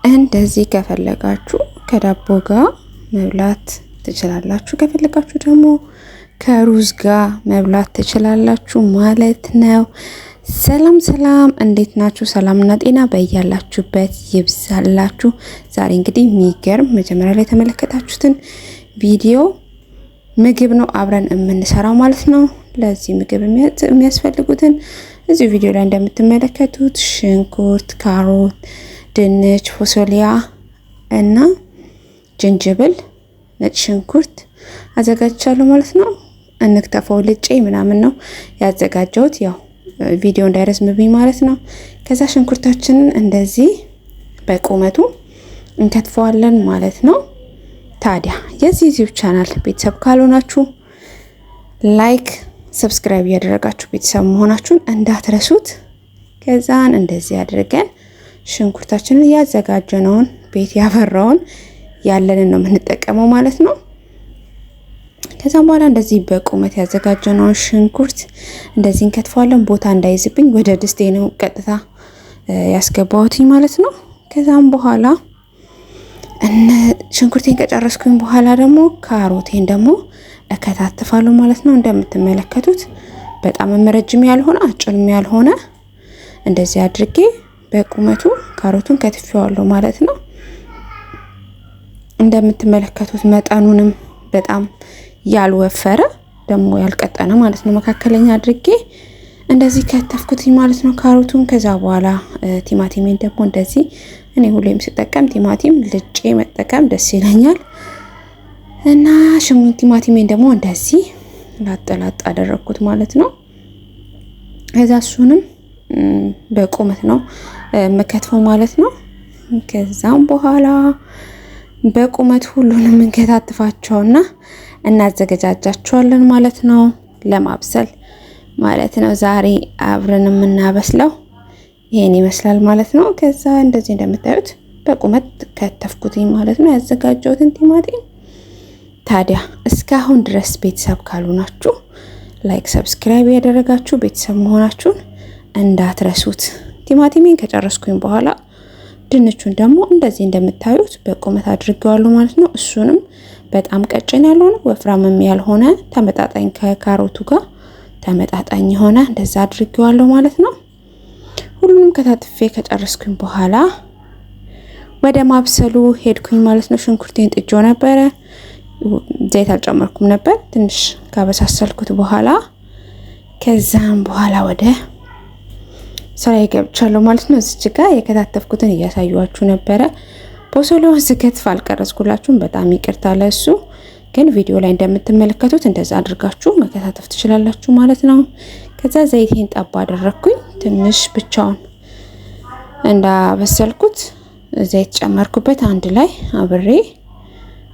እንደዚህ ከፈለጋችሁ ከዳቦ ጋር መብላት ትችላላችሁ። ከፈለጋችሁ ደግሞ ከሩዝ ጋር መብላት ትችላላችሁ ማለት ነው። ሰላም ሰላም፣ እንዴት ናችሁ? ሰላምና ጤና በያላችሁበት ይብዛላችሁ። ዛሬ እንግዲህ የሚገርም መጀመሪያ ላይ የተመለከታችሁትን ቪዲዮ ምግብ ነው አብረን የምንሰራው ማለት ነው። ለዚህ ምግብ የሚያስፈልጉትን እዚህ ቪዲዮ ላይ እንደምትመለከቱት ሽንኩርት፣ ካሮት፣ ድንች፣ ፎሶሊያ እና ጅንጅብል፣ ነጭ ሽንኩርት አዘጋጅቻለሁ ማለት ነው። እንክተፈው ልጬ ምናምን ነው ያዘጋጀሁት፣ ያው ቪዲዮ እንዳይረዝምብኝ ማለት ነው። ከዛ ሽንኩርታችንን እንደዚህ በቁመቱ እንከትፈዋለን ማለት ነው። ታዲያ የዚህ ዩቲዩብ ቻናል ቤተሰብ ካልሆናችሁ ላይክ፣ ሰብስክራይብ ያደረጋችሁ ቤተሰብ መሆናችሁን እንዳትረሱት። ከዛን እንደዚህ አድርገን ሽንኩርታችንን ያዘጋጀነውን ቤት ያፈራውን ያለንን ነው የምንጠቀመው ማለት ነው። ከዛም በኋላ እንደዚህ በቁመት ያዘጋጀነውን ሽንኩርት እንደዚህ እንከትፈዋለን። ቦታ እንዳይዝብኝ ወደ ድስቴ ነው ቀጥታ ያስገባሁትኝ ማለት ነው። ከዛም በኋላ ሽንኩርቴን ከጨረስኩኝ በኋላ ደግሞ ካሮቴን ደግሞ እከታተፋለሁ ማለት ነው። እንደምትመለከቱት በጣም ረጅም ያልሆነ አጭርም ያልሆነ እንደዚህ አድርጌ በቁመቱ ካሮቱን ከትፌዋለሁ ማለት ነው። እንደምትመለከቱት መጠኑንም በጣም ያልወፈረ ደግሞ ያልቀጠነ ማለት ነው፣ መካከለኛ አድርጌ እንደዚህ ከተፍኩትኝ ማለት ነው ካሮቱን። ከዛ በኋላ ቲማቲሜን ደግሞ እንደዚህ እኔ ሁሌም ስጠቀም ቲማቲም ልጬ መጠቀም ደስ ይለኛል እና ቲማቲሜን ደግሞ እንደዚህ ላጠላጥ አደረኩት ማለት ነው። ከዛ እሱንም በቁመት ነው መከትፈው ማለት ነው። ከዛም በኋላ በቁመት ሁሉንም እንከታትፋቸውና እናዘገጃጃቸዋለን ማለት ነው ለማብሰል ማለት ነው። ዛሬ አብረን የምናበስለው ይሄን ይመስላል ማለት ነው። ከዛ እንደዚህ እንደምታዩት በቁመት ከተፍኩትኝ ማለት ነው ያዘጋጀሁትን ቲማቲም። ታዲያ እስካሁን ድረስ ቤተሰብ ካልሆናችሁ ላይክ፣ ሰብስክራይብ ያደረጋችሁ ቤተሰብ መሆናችሁን እንዳትረሱት። ቲማቲሜን ከጨረስኩኝ በኋላ ድንቹን ደግሞ እንደዚህ እንደምታዩት በቁመት አድርጌዋለሁ ማለት ነው። እሱንም በጣም ቀጭን ያልሆነ ወፍራምም ያልሆነ ተመጣጣኝ ከካሮቱ ጋር ተመጣጣኝ የሆነ እንደዛ አድርጌዋለሁ ማለት ነው። ሁሉንም ከታትፌ ከጨረስኩኝ በኋላ ወደ ማብሰሉ ሄድኩኝ ማለት ነው። ሽንኩርቴን ጥጄው ነበረ፣ ዘይት አልጨመርኩም ነበር። ትንሽ ካበሳሰልኩት በኋላ ከዛም በኋላ ወደ ስራ ገብቻለሁ ማለት ነው። እዚች ጋር የከታተፍኩትን እያሳዩዋችሁ ነበረ። ፖሶሎውን ስከትፍ አልቀረጽኩላችሁም፣ በጣም ይቅርታ ለሱ። ግን ቪዲዮ ላይ እንደምትመለከቱት እንደዛ አድርጋችሁ መከታተፍ ትችላላችሁ ማለት ነው። ከዛ ዘይቴን ጠባ አደረኩኝ። ትንሽ ብቻውን እንዳበሰልኩት ዘይት ጨመርኩበት፣ አንድ ላይ አብሬ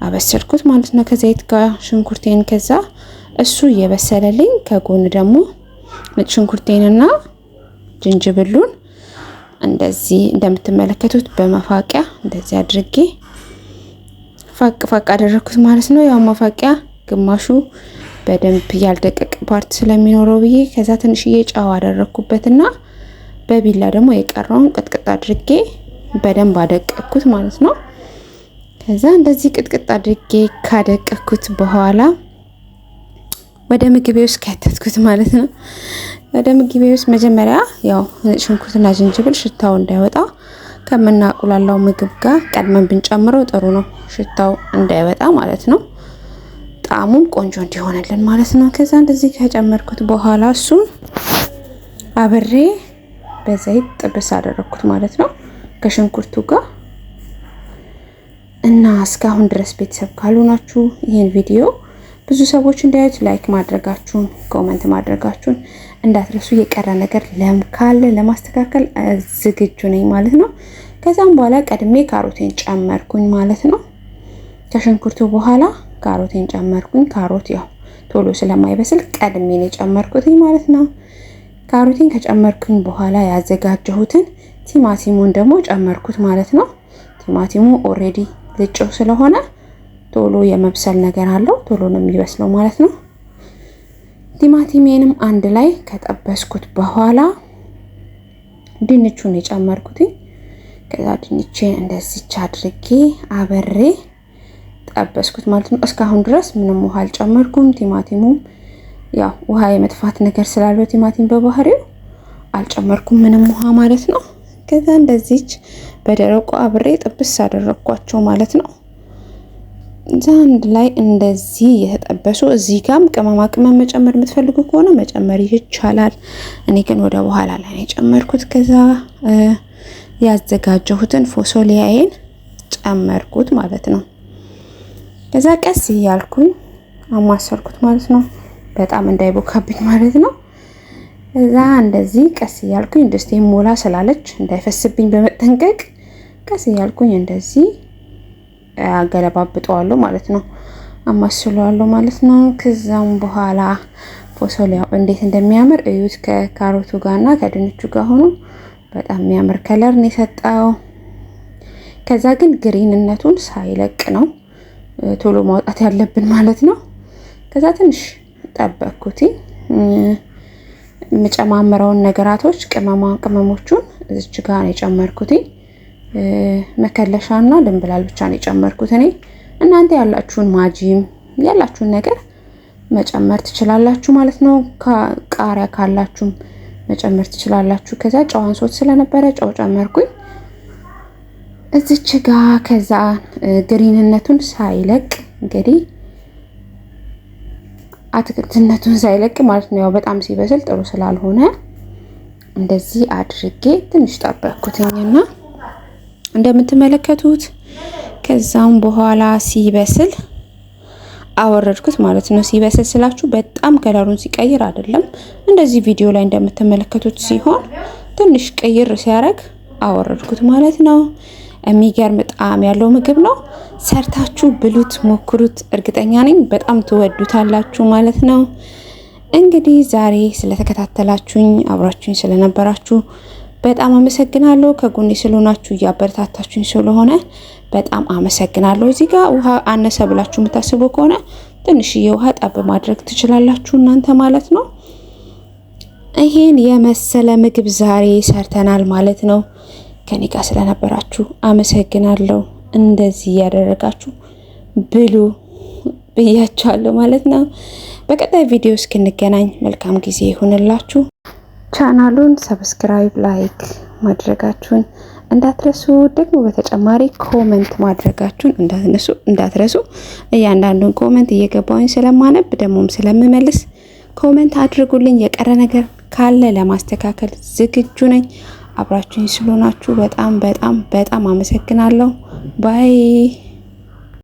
አበሰልኩት ማለት ነው ከዘይት ጋር ሽንኩርቴን። ከዛ እሱ እየበሰለልኝ ከጎን ደግሞ ነጭ ሽንኩርቴንና ጅንጅብሉን እንደዚህ እንደምትመለከቱት በመፋቂያ እንደዚህ አድርጌ ፋቅ አደረኩት ማለት ነው። ያው መፋቂያ ግማሹ በደንብ ያልደቀቀ ፓርት ስለሚኖረው ብዬ ከዛ ትንሽዬ ጫው አደረኩበትና በቢላ ደግሞ የቀረውን ቅጥቅጥ አድርጌ በደንብ አደቀኩት ማለት ነው። ከዛ እንደዚህ ቅጥቅጥ አድርጌ ካደቀኩት በኋላ ወደ ምግቤ ውስጥ ከተትኩት ማለት ነው። ወደ ምግቤ ውስጥ መጀመሪያ ያው ሽንኩርትና ጅንጅብል ሽታው እንዳይወጣ ከምናቁላላው ምግብ ጋር ቀድመን ብንጨምረው ጥሩ ነው፣ ሽታው እንዳይወጣ ማለት ነው። ጣዕሙም ቆንጆ እንዲሆንልን ማለት ነው። ከዛ እንደዚህ ከጨመርኩት በኋላ እሱን አብሬ በዘይት ጥብስ አደረኩት ማለት ነው ከሽንኩርቱ ጋር። እና እስካሁን ድረስ ቤተሰብ ካልሆናችሁ ይሄን ቪዲዮ ብዙ ሰዎች እንዲያዩት ላይክ ማድረጋችሁን፣ ኮሜንት ማድረጋችሁን እንዳትረሱ። የቀረ ነገር ካለ ለማስተካከል ዝግጁ ነኝ ማለት ነው። ከዛም በኋላ ቀድሜ ካሮቴን ጨመርኩኝ ማለት ነው። ከሽንኩርቱ በኋላ ካሮቴን ጨመርኩኝ። ካሮት ያው ቶሎ ስለማይበስል ቀድሜ ነው ጨመርኩት ማለት ነው። ካሮቴን ከጨመርኩኝ በኋላ ያዘጋጀሁትን ቲማቲሙን ደግሞ ጨመርኩት ማለት ነው። ቲማቲሙ ኦሬዲ ልጬው ስለሆነ ቶሎ የመብሰል ነገር አለው፣ ቶሎ ነው የሚበስለው ማለት ነው። ቲማቲሜንም አንድ ላይ ከጠበስኩት በኋላ ድንቹን የጨመርኩት ከዛ ድንቼን እንደዚች አድርጌ አበሬ ጠበስኩት ማለት ነው። እስካሁን ድረስ ምንም ውሃ አልጨመርኩም። ቲማቲሙም ያው ውሃ የመጥፋት ነገር ስላለው ቲማቲም በባህሪው አልጨመርኩም ምንም ውሃ ማለት ነው። ከዛ እንደዚች በደረቁ አብሬ ጥብስ አደረኳቸው ማለት ነው። አንድ ላይ እንደዚህ የተጠበሱ እዚህ ጋርም ቅመማ ቅመም መጨመር የምትፈልጉ ከሆነ መጨመር ይቻላል። እኔ ግን ወደ በኋላ ላይ ነው የጨመርኩት። ከዛ ያዘጋጀሁትን ፎሶሊያዬን ጨመርኩት ማለት ነው። ከዛ ቀስ እያልኩኝ አማሰርኩት ማለት ነው፣ በጣም እንዳይቦካብኝ ማለት ነው። ከዛ እንደዚህ ቀስ እያልኩኝ ድስቴን ሞላ ስላለች እንዳይፈስብኝ በመጠንቀቅ ቀስ እያልኩኝ እንደዚህ አገለባብጠዋለሁ ማለት ነው፣ አማስለዋለሁ ማለት ነው። ከዛም በኋላ ፎሶሊያው እንዴት እንደሚያምር እዩት። ከካሮቱ ጋርና ከድንቹ ጋር ሆኖ በጣም የሚያምር ከለር ነው የሰጠው። ከዛ ግን ግሪንነቱን ሳይለቅ ነው ቶሎ ማውጣት ያለብን ማለት ነው። ከዛ ትንሽ ጠበቅኩት። የምጨማምረውን ነገራቶች ቅመሞቹን እዚች ጋር ነው የጨመርኩት። መከለሻና ድንብላል ብቻ ነው የጨመርኩት እኔ። እናንተ ያላችሁን ማጂም ያላችሁን ነገር መጨመር ትችላላችሁ ማለት ነው። ቃሪያ ካላችሁም መጨመር ትችላላችሁ። ከዛ ጨው አንሶት ስለነበረ ጨው ጨመርኩኝ እዚች ጋር። ከዛ ግሪንነቱን ሳይለቅ እንግዲህ አትክልትነቱን ሳይለቅ ማለት ነው፣ ያው በጣም ሲበስል ጥሩ ስላልሆነ እንደዚህ አድርጌ ትንሽ ጠበቅኩትኝና እንደምትመለከቱት ከዛም በኋላ ሲበስል አወረድኩት ማለት ነው። ሲበስል ስላችሁ በጣም ከለሩን ሲቀይር አይደለም፣ እንደዚህ ቪዲዮ ላይ እንደምትመለከቱት ሲሆን ትንሽ ቀይር ሲያደርግ አወረድኩት ማለት ነው። የሚገርም ጣዕም ያለው ምግብ ነው። ሰርታችሁ ብሉት፣ ሞክሩት። እርግጠኛ ነኝ በጣም ትወዱታላችሁ ማለት ነው። እንግዲህ ዛሬ ስለተከታተላችሁኝ አብራችሁኝ ስለነበራችሁ በጣም አመሰግናለሁ። ከጎኔ ስለሆናችሁ እያበረታታችሁኝ ስለሆነ በጣም አመሰግናለሁ። እዚህ ጋር ውሃ አነሰ ብላችሁ የምታስቡ ከሆነ ትንሽዬ ውሃ ጠብ ማድረግ ትችላላችሁ እናንተ ማለት ነው። ይሄን የመሰለ ምግብ ዛሬ ሰርተናል ማለት ነው። ከኔ ጋር ስለነበራችሁ አመሰግናለሁ። እንደዚህ ያደረጋችሁ ብሉ ብያችኋለሁ ማለት ነው። በቀጣይ ቪዲዮ እስክንገናኝ መልካም ጊዜ ይሁንላችሁ። ቻናሉን ሰብስክራይብ፣ ላይክ ማድረጋችሁን እንዳትረሱ። ደግሞ በተጨማሪ ኮሜንት ማድረጋችሁን እንዳትረሱ። እያንዳንዱን ኮሜንት እየገባሁኝ ስለማነብ ደግሞም ስለምመልስ ኮሜንት አድርጉልኝ። የቀረ ነገር ካለ ለማስተካከል ዝግጁ ነኝ። አብራችሁኝ ስለሆናችሁ በጣም በጣም በጣም አመሰግናለሁ። ባይ